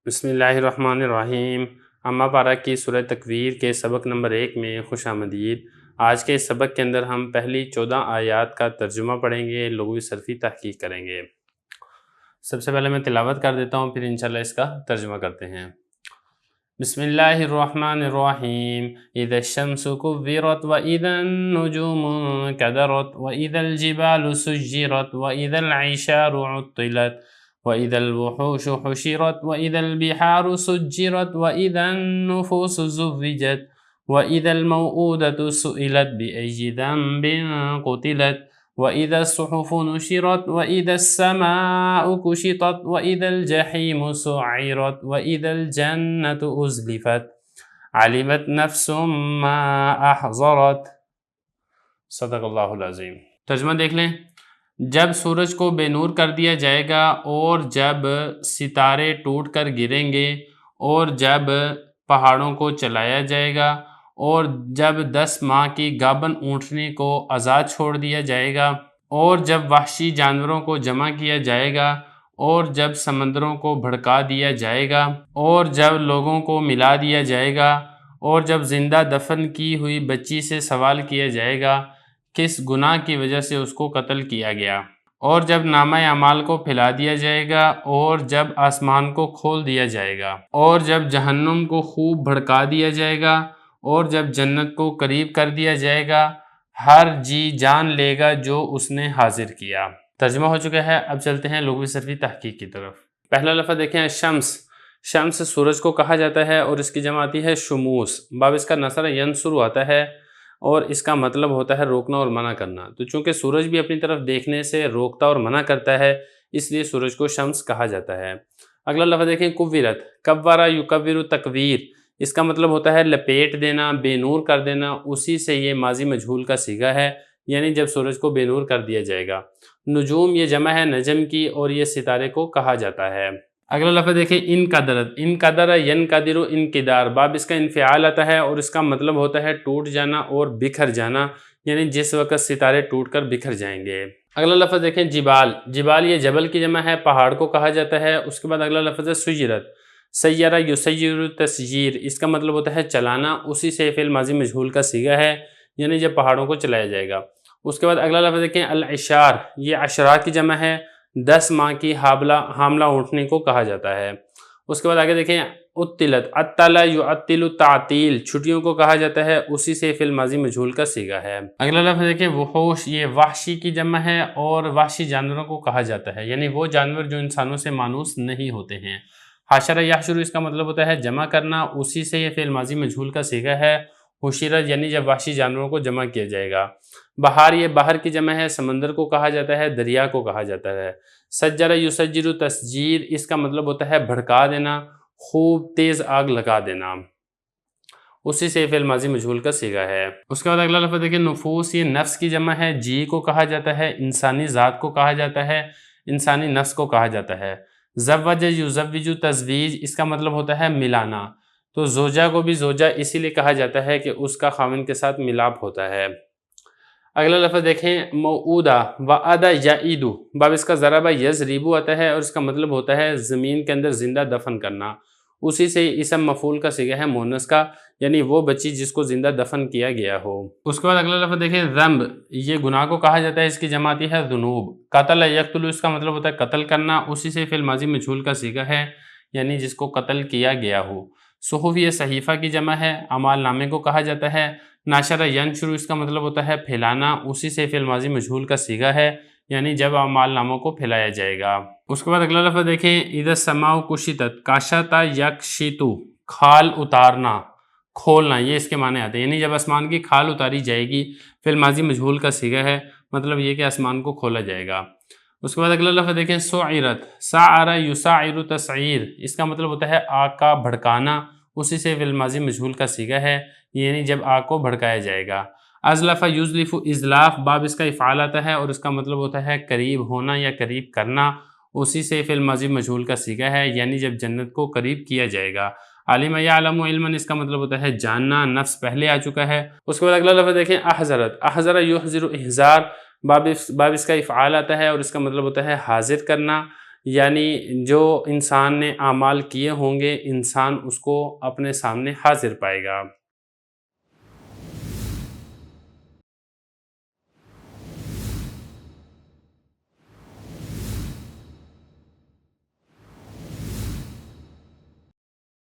بسم اللہ الرحمن الرحیم۔ اما پارہ کی سورہ تکویر کے سبق نمبر 1 میں خوش آمدید۔ آج کے اس سبق کے اندر ہم پہلی 14 آیات کا ترجمہ پڑھیں گے، لغوی صرفی تحقیق کریں گے۔ سب سے پہلے میں تلاوت کر دیتا ہوں، پھر انشاءاللہ اس کا ترجمہ کرتے ہیں۔ بسم اللہ الرحمن الرحیم۔ اذا الشمس كورت واذا النجوم انكدرت واذا الجبال سجرت واذا العشار عطلت وَإِذَا الْوُحُوشُ حُشِرَتْ وَإِذَا الْبِحَارُ سُجِّرَتْ وَإِذَا النُّفُوسُ زُوِّجَتْ وَإِذَا الْمَوْءُودَةُ سُئِلَتْ بِأَيِّ ذَنبٍ قُتِلَتْ وَإِذَا الصُّحُفُ نُشِرَتْ وَإِذَا السَّمَاءُ كُشِطَتْ وَإِذَا الْجَحِيمُ سُعِّرَتْ وَإِذَا الْجَنَّةُ أُزْلِفَتْ عَلِمَتْ نَفْسٌ مَّا أَحْضَرَتْ۔ صدق اللہ العظیم۔ ترجمہ دیکھ لیں۔ جب سورج کو بے نور کر دیا جائے گا، اور جب ستارے ٹوٹ کر گریں گے، اور جب پہاڑوں کو چلایا جائے گا، اور جب 10 ماہ کی گابن اونٹنی کو آزاد چھوڑ دیا جائے گا، اور جب وحشی جانوروں کو جمع کیا جائے گا، اور جب سمندروں کو بھڑکا دیا جائے گا، اور جب لوگوں کو ملا دیا جائے گا، اور جب زندہ دفن کی ہوئی بچی سے سوال کیا جائے گا کس گناہ کی وجہ سے اس کو قتل کیا گیا، اور جب نامہ اعمال کو پھیلا دیا جائے گا، اور جب آسمان کو کھول دیا جائے گا، اور جب جہنم کو خوب بھڑکا دیا جائے گا، اور جب جنت کو قریب کر دیا جائے گا، ہر جی جان لے گا جو اس نے حاضر کیا۔ ترجمہ ہو چکا ہے، اب چلتے ہیں لغوی صرفی تحقیق کی طرف۔ پہلا لفظ دیکھیں، شمس۔ شمس سورج کو کہا جاتا ہے، اور اس کی جمع آتی ہے شموس۔ باب اس کا نصر ینصر آتا ہے، اور اس کا مطلب ہوتا ہے روکنا اور منع کرنا۔ تو چونکہ سورج بھی اپنی طرف دیکھنے سے روکتا اور منع کرتا ہے، اس لیے سورج کو شمس کہا جاتا ہے۔ اگلا لفظ دیکھیں، کورت۔ کورا یکور تکویر، اس کا مطلب ہوتا ہے لپیٹ دینا، بے نور کر دینا، اسی سے یہ ماضی مجہول کا صیغہ ہے، یعنی جب سورج کو بے نور کر دیا جائے گا۔ نجوم، یہ جمع ہے نجم کی، اور یہ ستارے کو کہا جاتا ہے۔ اگلا لفظ دیکھیں، انقدرت۔ انقدر ینقدر انقدار، باب اس کا انفعال آتا ہے، اور اس کا مطلب ہوتا ہے ٹوٹ جانا اور بکھر جانا، یعنی جس وقت ستارے ٹوٹ کر بکھر جائیں گے۔ اگلا لفظ دیکھیں، جبال۔ جبال یہ جبل کی جمع ہے، پہاڑ کو کہا جاتا ہے۔ اس کے بعد اگلا لفظ ہے سجرت۔ سیرہ یسیر تسجیر، اس کا مطلب ہوتا ہے چلانا، اسی سے فعل ماضی مجہول کا صیغہ ہے، یعنی جب پہاڑوں کو چلایا جائے گا۔ اس کے بعد اگلا لفظ دیکھیں، العشار۔ یہ عشرات کی جمع ہے، 10 ماہ کی حاملہ اونٹنی کو کہا جاتا ہے۔ اس کے بعد آگے دیکھیں، عطلت۔ عطل یعطل تعطیل، چھٹیوں کو کہا جاتا ہے، اسی سے فعل ماضی مجہول کا صیغہ ہے۔ اگلا لفظ دیکھیں، وحوش۔ یہ وحشی کی جمع ہے، اور وحشی جانوروں کو کہا جاتا ہے، یعنی وہ جانور جو انسانوں سے مانوس نہیں ہوتے ہیں۔ حشر یحشر، اس کا مطلب ہوتا ہے جمع کرنا، اسی سے یہ فعل ماضی مجہول کا صیغہ ہے۔ حشرت، یعنی جب وحشی جانوروں کو جمع کیا جائے گا۔ بحار، یہ بحر کی جمع ہے، سمندر کو کہا جاتا ہے، دریا کو کہا جاتا ہے۔ سجر یسجر تسجیر، اس کا مطلب ہوتا ہے بھڑکا دینا، خوب تیز آگ لگا دینا، اسی سے فعل ماضی مجہول کا صیغہ ہے۔ اس کے بعد اگلا لفظ دیکھیں، نفوس۔ یہ نفس کی جمع ہے، جی کو کہا جاتا ہے، انسانی ذات کو کہا جاتا ہے، انسانی نفس کو کہا جاتا ہے۔ زوج یزوج تزویج، اس کا مطلب ہوتا ہے ملانا، تو زوجہ کو بھی زوجہ اسی لیے کہا جاتا ہے کہ اس کا خاوند کے ساتھ ملاپ ہوتا ہے۔ اگلا لفظ دیکھیں، موعودہ۔ وعدہ یعید، باب اس کا ضرب یضرب آتا ہے، اور اس کا مطلب ہوتا ہے زمین کے اندر زندہ دفن کرنا، اسی سے اسم مفعول کا صیغہ ہے مؤنث کا، یعنی وہ بچی جس کو زندہ دفن کیا گیا ہو۔ اس کے بعد اگلا لفظ دیکھیں، ذنب۔ یہ گناہ کو کہا جاتا ہے، اس کی جمع آتی ہے ذنوب۔ قتل یقتل، اس کا مطلب ہوتا ہے قتل کرنا، اسی سے فعل ماضی مجہول کا صیغہ ہے، یعنی جس کو قتل کیا گیا ہو۔ صحف، یہ صحیفہ کی جمع ہے، اعمال نامے کو کہا جاتا ہے۔ ناشر ینشر، اس کا مطلب ہوتا ہے پھیلانا، اسی سے فعل ماضی مجہول کا صیغہ ہے، یعنی جب اعمال ناموں کو پھیلایا جائے گا۔ اس کے بعد اگلا لفظ دیکھیں، اذا السماء کشطت۔ کاشت یکشط، کھال اتارنا، کھولنا، یہ اس کے معنی آتے ہیں، یعنی جب آسمان کی کھال اتاری جائے گی، فعل ماضی مجہول کا صیغہ ہے، مطلب یہ کہ آسمان کو کھولا جائے گا۔ اس کے بعد اگلا لفظ دیکھیں، سعرت۔ سعر یسعر تسعیر، اس کا مطلب ہوتا ہے آگ کا بھڑکانا، اسی سے فعل ماضی مجہول کا صیغہ ہے، یعنی جب آگ کو بھڑکایا جائے گا۔ ازلف یزلف ازلاف، باب اس کا افعال آتا ہے، اور اس کا مطلب ہوتا ہے قریب ہونا یا قریب کرنا، اسی سے فعل ماضی مجہول کا صیغہ ہے، یعنی جب جنت کو قریب کیا جائے گا۔ علم یعلم علما، اس کا مطلب ہوتا ہے جاننا، نفس پہلے آ چکا ہے۔ اس کے بعد اگلا لفظ دیکھیں، احضرت۔ احضر یحضر احضار، باب اس کا افعال آتا ہے، اور اس کا مطلب ہوتا ہے حاضر کرنا، یعنی جو انسان نے اعمال کیے ہوں گے انسان اس کو اپنے سامنے حاضر پائے گا۔